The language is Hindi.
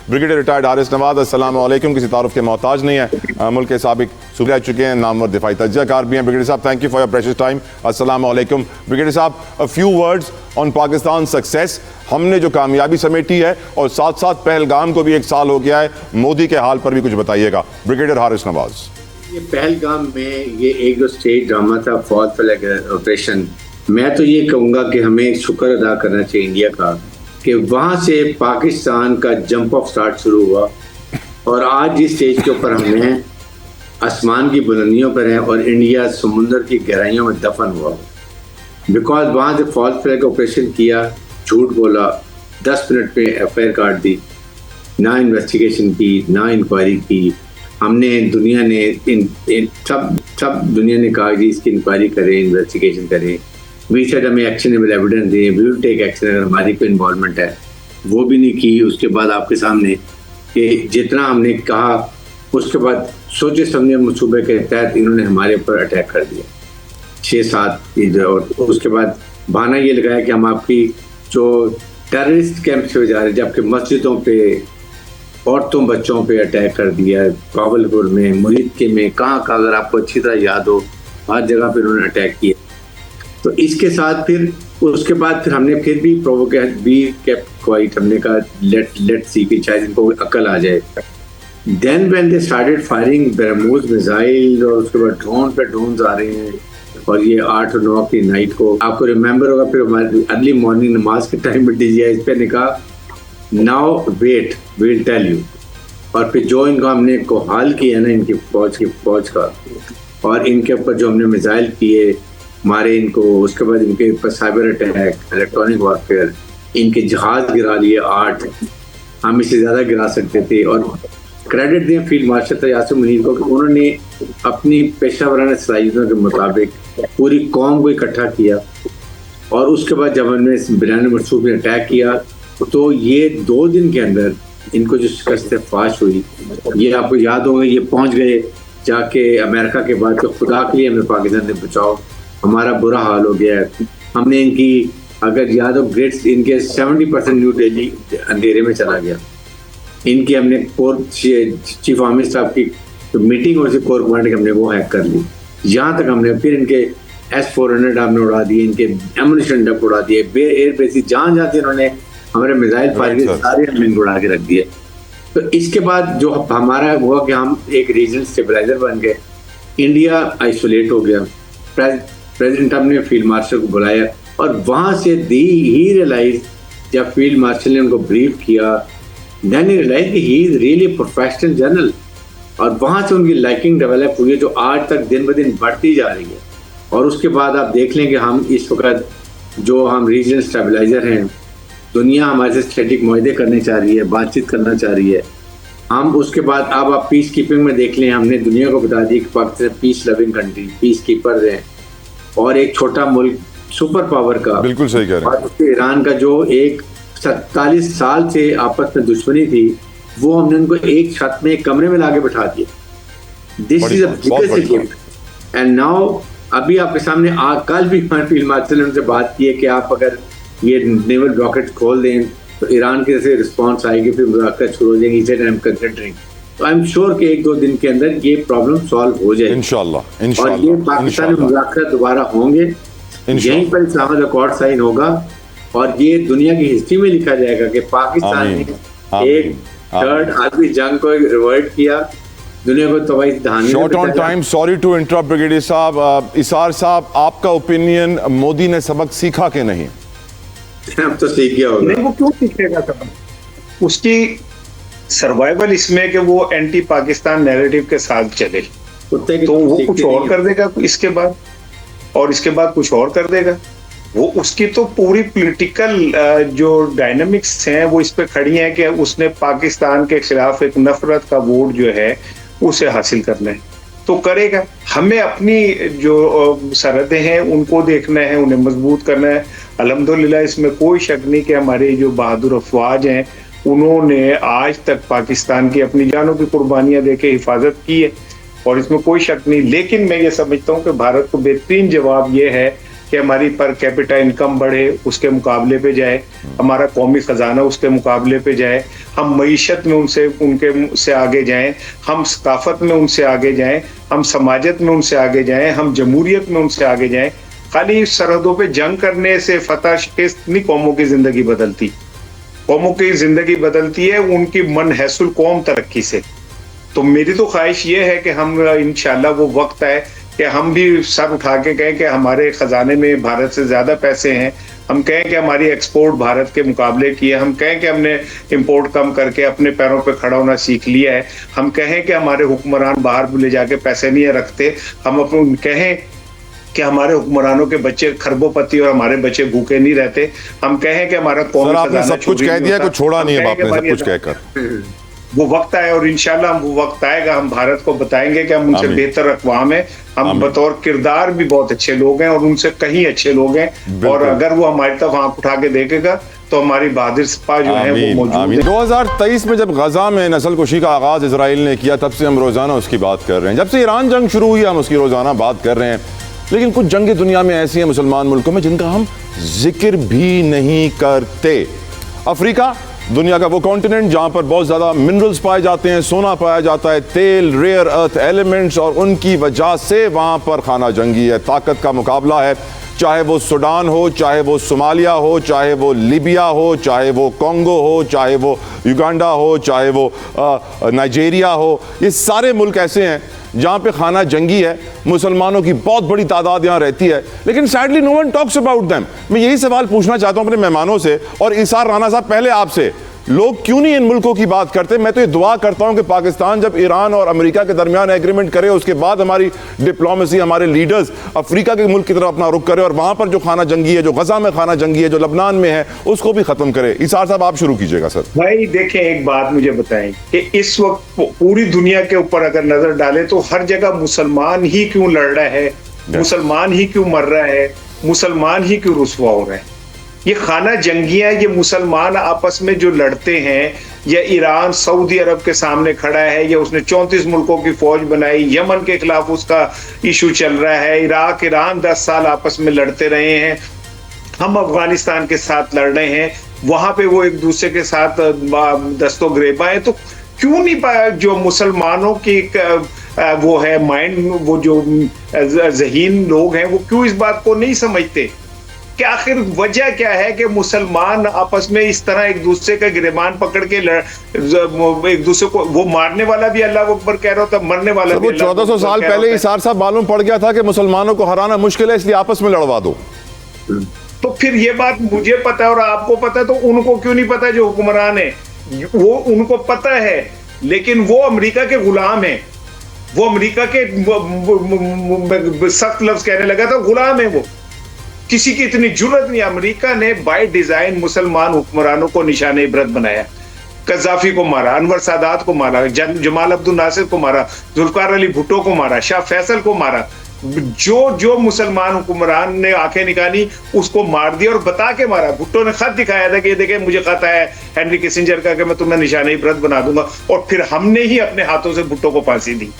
ब्रिगेडियर रिटायर्ड हारिस नवाज, अस्सलाम वालेकुम। किसी तारुफ के मोहताज नहीं है, मुल्क के साबिक सूबे रह चुके हैं, नामवर दिफाई तज्जियाकार भी हैं। ब्रिगेडियर साहब, thank you for your precious time. अस्सलाम वालेकुम। ब्रिगेडियर साहब, a few words on Pakistan success. हमने जो कामयाबी समेटी है और साथ साथ पहलगाम को भी 1 साल हो गया है, मोदी के हाल पर भी कुछ बताइएगा। ब्रिगेडियर हारिस नवाज। ये पहलगाम में ये एक जो स्टेज ड्रामा था, फॉल फ्लैग ऑपरेशन, मैं तो ये कहूँगा कि हमें शुक्र अदा करना चाहिए इंडिया का कि वहाँ से पाकिस्तान का जंप ऑफ स्टार्ट शुरू हुआ और आज जिस स्टेज के ऊपर हमने आसमान की बुलंदियों पर है और इंडिया समुंदर की गहराइयों में दफन हुआ। बिकॉज वहाँ से फॉल फ्लैग ऑपरेशन किया, झूठ बोला, 10 मिनट पे FIR काट दी, ना इन्वेस्टिगेशन की, ना इंक्वायरी की। हमने दुनिया ने सब दुनिया ने कहा जी इसकी इंक्वायरी करें, इन्वेस्टिगेशन करें। वी सेड हमें एक्शनेबल एविडेंस दें, वी विल टेक एक्शन अगर हमारी कोई इन्वॉल्वमेंट है। वो भी नहीं की। उसके बाद आपके सामने कि जितना हमने कहा उसके बाद सोचे समझे मनसूबे के तहत इन्होंने हमारे ऊपर अटैक कर दिया 6-7। और उसके बाद बहाना ये लगाया कि हम आपकी जो टेररिस्ट कैंप से जा रहे, जबकि मस्जिदों पे, औरतों बच्चों पे अटैक कर दिया, काबलपुर में, मुरीद में, कहाँ अगर आपको अच्छी तरह याद हो, हर जगह पर उन्होंने अटैक किया। तो इसके साथ फिर उसके बाद फिर हमने फिर भी प्रोवोकेट बी केप्ट क्वाइट। हमने कहा लेट सी कि शायद इनको अकल आ जाए। Then when they started firing BrahMos missile और उसके बाद ड्रोन पे ड्रोन्स आ रहे हैं और ये 8 और 9 की नाइट को आपको रिमेंबर होगा, फिर हमारी अर्ली मॉर्निंग नमाज के टाइम में DGI पे ने कहा now wait will tell you. और फिर जो इनको हमने को हाल किया ना इनकी फौज का और इनके ऊपर जो हमने मिसाइल किए मारे इनको, उसके बाद इनके ऊपर साइबर अटैक, इलेक्ट्रॉनिक वॉरफेयर, इनके जहाज गिरा लिए 8, हम इससे ज़्यादा गिरा सकते थे। और क्रेडिट दें फील्ड मार्शल यासिर मुनीर को कि उन्होंने अपनी पेशा वराना सलाहियतों के मुताबिक पूरी कौम को इकट्ठा किया। और उसके बाद जब हमने बिलान मरसूख ने अटैक किया तो ये 2 दिन के अंदर इनको जो शिकस्त फाश हुई, ये आपको याद होगा, ये पहुँच गए जाके अमेरिका के बाद तो खुदा के लिए हमें पाकिस्तान ने बचाओ, हमारा बुरा हाल हो गया है। हमने इनकी अगर याद हो ग्रेड्स इनके 70% न्यू दिल्ली अंधेरे में चला गया। इनकी हमने कोर चीफ आर्मी स्टाफ की तो मीटिंग और कोर कमांड हमने वो हैक कर ली। यहाँ तक हमने फिर इनके S-400 हमने उड़ा दिए, इनके एमुनिशन डप उड़ा दिए, एयर बेसिस जहाँ जहाँ से इन्होंने हमारे मिसाइल फायर सारे हमने उड़ा के रख दिए। तो इसके बाद जो हमारा हुआ कि हम एक रीजनल स्टेबलाइजर बन गए, इंडिया आइसोलेट हो गया। प्रेसिडेंट हमने फील्ड मार्शल को बुलाया और वहाँ से ही रियलाइज जब फील्ड मार्शल ने उनको ब्रीफ किया, देन ही रियलाइज कि he is really professional general. और वहाँ से उनकी लाइकिंग डेवलप हुई है जो आज तक दिन ब दिन बढ़ती जा रही है। और उसके बाद आप देख लें कि हम इस वक्त जो हम रीजनल स्टेबलाइजर हैं, दुनिया हमारे से स्ट्रेटेजिक मुआहदे करने चाह रही है, बातचीत करना चाह रही है। हम उसके बाद अब आप पीस कीपिंग में देख लें, हमने दुनिया को बता दी कि Pakistan peace loving country, piece keeper हैं और एक छोटा मुल्क सुपर पावर का। बिल्कुल सही कह रहे हैं। ईरान का जो एक 47 साल से आपस में दुश्मनी थी, वो हमने उनको एक छत में एक कमरे में लाके बैठा दिया। This is a biggest gift. And now अभी आपके सामने कल भी फील्ड मार्शल ने उनसे बात की है कि आप अगर ये नेवल रॉकेट खोल दें तो ईरान की जैसे रिस्पॉन्स आएगी, फिर मुज़ाकरात शुरू हो जाएंगी। आई एम कंसिडरिंग, तो आई एम श्योर कि 1-2 दिन के अंदर ये प्रॉब्लम सॉल्व हो जाएगी इंशाल्लाह। और ये पाकिस्तान में मुज़ाकरात दोबारा होंगे, यहीं पर इस्लामाबाद अकॉर्ड साइन होगा और ये दुनिया की हिस्ट्री में लिखा जाएगा कि पाकिस्तान ने एक थर्ड आलमी जंग को रिवर्ट किया, दुनिया को तबाही धानी। Short on time, sorry to interrupt brigadier साहब। इसार साहब, आपका ओपिनियन, मोदी ने सबक सीखा कि नहीं? अब तो सीख गया होगा। नहीं, वो क्यों सीखेगा सबक? उसकी सर्वाइवल इसमें कि वो एंटी पाकिस्तान नैरेटिव के साथ चले, तो वो कुछ और कर देगा इसके बाद, और इसके बाद कुछ और कर देगा। वो उसकी तो पूरी पॉलिटिकल जो डायनामिक्स हैं वो इस पे खड़ी हैं कि उसने पाकिस्तान के खिलाफ एक नफरत का वोट जो है उसे हासिल करना है, तो करेगा। हमें अपनी जो सरहदें हैं उनको देखना है, उन्हें मजबूत करना है। अल्हम्दुलिल्लाह इसमें कोई शक नहीं कि हमारे जो बहादुर अफवाज हैं उन्होंने आज तक पाकिस्तान की अपनी जानों की कुर्बानियां देके हिफाजत की है और इसमें कोई शक नहीं। लेकिन मैं ये समझता हूँ कि भारत को बेहतरीन जवाब ये है कि हमारी पर कैपिटा इनकम बढ़े, उसके मुकाबले पे जाए, हमारा कौमी खजाना उसके मुकाबले पे जाए, हम मईशत में उनके से आगे जाएं, हम सकाफत में उनसे आगे जाएं, हम समाजत में उनसे आगे जाएं, हम जमहूरियत में उनसे आगे जाएं। खाली सरहदों पे जंग करने से फतह शिकस्त नहीं कौमों की जिंदगी बदलती। कौमों की जिंदगी बदलती है उनकी मन हैसुल कौम तरक्की से। तो मेरी तो ख्वाहिश ये है कि हम इंशाल्लाह वो वक्त है कि हम भी सर उठा के कहें कि हमारे खजाने में भारत से ज्यादा पैसे हैं, हम कहें कि हमारी एक्सपोर्ट भारत के मुकाबले की है, हम कहें कि हमने इंपोर्ट कम करके अपने पैरों पे खड़ा होना सीख लिया है, हम कहें कि हमारे हुक्मरान बाहर ले जाके पैसे नहीं रखते, हम अपन कहें कि हमारे हुक्मरानों के बच्चे खरबोपति और हमारे बच्चे भूखे नहीं रहते, हम कहें कि हमारा कौमी खजाना सब कुछ कह दिया, कुछ छोड़ा नहीं है आपने सब कुछ कहकर। वो वक्त आए और इंशाल्लाह वो वक्त आएगा, हम भारत को बताएंगे कि हम उनसे बेहतर अक़वाम है, हम बतौर किरदार भी बहुत अच्छे लोग हैं और उनसे कहीं अच्छे लोग हैं, और अगर वो हमारी तरफ आंख उठा के देखेगा तो हमारी बहादुर सिपाह जो है वो मौजूद है। 2023 में जब गजा में नस्लकुशी का आगाज इजराइल ने किया, तब से हम रोजाना उसकी बात कर रहे हैं। जब से ईरान जंग शुरू हुई हम उसकी रोजाना बात कर रहे हैं, लेकिन कुछ जंगें दुनिया में ऐसी हैं मुसलमान मुल्कों में जिनका हम जिक्र भी नहीं करते। अफ्रीका दुनिया का वो कॉन्टिनेंट जहां पर बहुत ज़्यादा मिनरल्स पाए जाते हैं, सोना पाया जाता है, तेल, रेयर अर्थ एलिमेंट्स, और उनकी वजह से वहां पर खाना जंगी है, ताकत का मुकाबला है। चाहे वो सूडान हो, चाहे वो सोमालिया हो, चाहे वो लीबिया हो, चाहे वो कॉन्गो हो, चाहे वो युगांडा हो, चाहे वो नाइजीरिया हो, ये सारे मुल्क ऐसे हैं जहाँ पे खाना जंगी है। मुसलमानों की बहुत बड़ी तादाद यहाँ रहती है, लेकिन sadly no one talks about them. मैं यही सवाल पूछना चाहता हूँ अपने मेहमानों से, और इसार राना साहब पहले आपसे, लोग क्यों नहीं इन मुल्कों की बात करते? मैं तो ये दुआ करता हूं कि पाकिस्तान जब ईरान और अमेरिका के दरमियान एग्रीमेंट करे, उसके बाद हमारी डिप्लोमेसी, हमारे लीडर्स अफ्रीका के मुल्क की तरफ अपना रुख करे और वहां पर जो खाना जंगी है, जो गजा में खाना जंगी है, जो लबनान में है, उसको भी खत्म करे। इसार साहब आप शुरू कीजिएगा। सर भाई देखें, एक बात मुझे बताएं कि इस वक्त पूरी दुनिया के ऊपर अगर नजर डाले तो हर जगह मुसलमान ही क्यों लड़ रहा है, मुसलमान ही क्यों मर रहा है, मुसलमान ही क्यों रुसवा हो रहा है। ये खाना जंगियां, ये मुसलमान आपस में जो लड़ते हैं, या ईरान सऊदी अरब के सामने खड़ा है, या उसने 34 मुल्कों की फौज बनाई, यमन के खिलाफ उसका इशू चल रहा है, इराक ईरान 10 साल आपस में लड़ते रहे हैं, हम अफगानिस्तान के साथ लड़ रहे हैं, वहां पे वो एक दूसरे के साथ दस्तो गिरेबा है। तो क्यों नहीं पाया जो मुसलमानों की वो है माइंड, वो जो ज़हीन लोग हैं, वो क्यों इस बात को नहीं समझते कि आखिर वजह क्या है कि मुसलमान आपस में इस तरह एक दूसरे का गिरेबान पकड़ के एक दूसरे को, वो मारने वाला भी अल्लाह अकबर कह रहा था, मरने वाला भी। 1400 साल पहले इसार साहब मालूम पड़ गया था कि मुसलमानों को हराना मुश्किल है, इसलिए आपस में लड़वा दो। तो फिर ये बात मुझे पता है और आपको पता है, तो उनको क्यों नहीं पता जो हुक्मरान है? वो उनको पता है, लेकिन वो अमेरिका के गुलाम है, वो अमेरिका के सख्त लफ्ज कहने लगा था, गुलाम है वो। किसी की इतनी जुर्रत नहीं। अमेरिका ने बाय डिजाइन मुसलमान हुक्मरानों को निशाने इबरत बनाया। कज़ाफी को मारा, अनवर सादात को मारा, जमाल अब्दुल नासिर को मारा, जुल्फकार अली भुट्टो को मारा, शाह फैसल को मारा। जो मुसलमान हुक्मरान ने आंखें निकाली उसको मार दिया, और बता के मारा। भुट्टो ने खत दिखाया था कि देखे मुझे खत आया हेनरी किसिंजर का कि मैं तुम्हें निशाने इबरत बना दूंगा, और फिर हमने ही अपने हाथों से भुट्टो को फांसी दी।